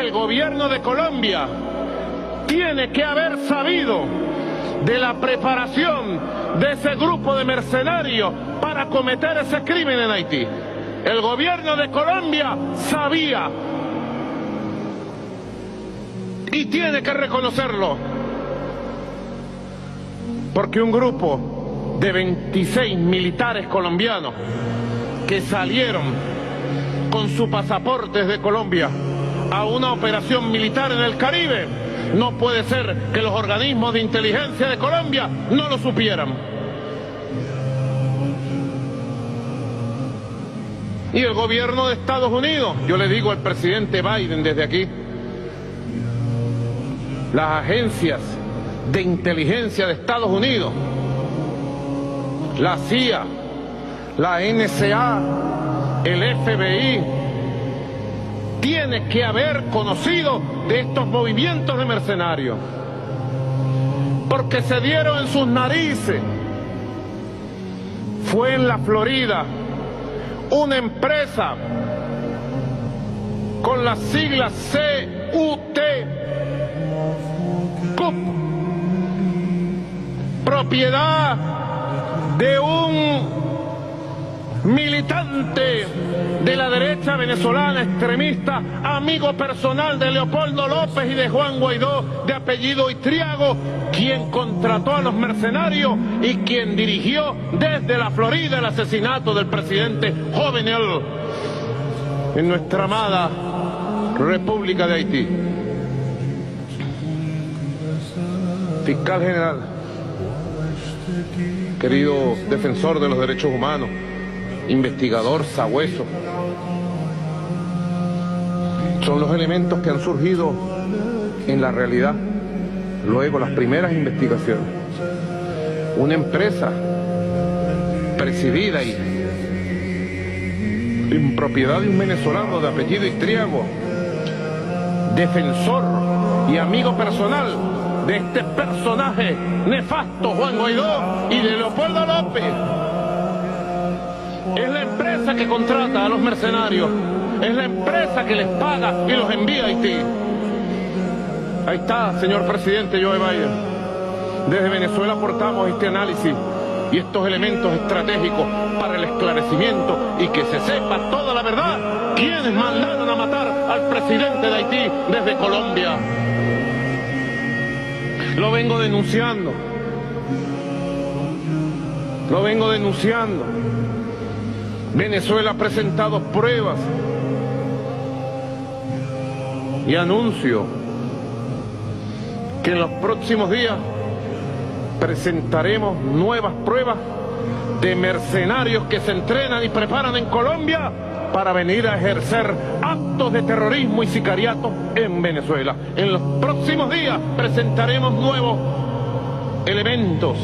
el gobierno de Colombia tiene que haber sabido de la preparación de ese grupo de mercenarios para cometer ese crimen en Haití. El gobierno de Colombia sabía y tiene que reconocerlo, porque un grupo de 26 militares colombianos que salieron con sus pasaportes de Colombia a una operación militar en el Caribe, no puede ser que los organismos de inteligencia de Colombia no lo supieran. Y el gobierno de Estados Unidos, yo le digo al presidente Biden desde aquí, las agencias de inteligencia de Estados Unidos, la CIA, la NSA, el FBI, tiene que haber conocido de estos movimientos de mercenarios, porque se dieron en sus narices. Fue en la Florida una empresa con las siglas CUT, propiedad de un militante de la derecha venezolana extremista, amigo personal de Leopoldo López y de Juan Guaidó, de apellido Itriago, quien contrató a los mercenarios y quien dirigió desde la Florida el asesinato del presidente Jovenel en nuestra amada República de Haití. Fiscal General, querido defensor de los derechos humanos, investigador sabueso, son los elementos que han surgido en la realidad luego las primeras investigaciones. Una empresa presidida y en propiedad de un venezolano de apellido Itriago, defensor y amigo personal de este personaje nefasto Juan Guaidó y de Leopoldo López. Es la empresa que contrata a los mercenarios, es la empresa que les paga y los envía a Haití. Ahí está, señor presidente Joe Biden. Desde Venezuela aportamos este análisis y estos elementos estratégicos para el esclarecimiento y que se sepa toda la verdad. ¿Quiénes mandaron a matar al presidente de Haití desde Colombia? Lo vengo denunciando. Lo vengo denunciando. Venezuela ha presentado pruebas y anuncio que en los próximos días presentaremos nuevas pruebas de mercenarios que se entrenan y preparan en Colombia para venir a ejercer actos de terrorismo y sicariato en Venezuela. En los próximos días presentaremos nuevos elementos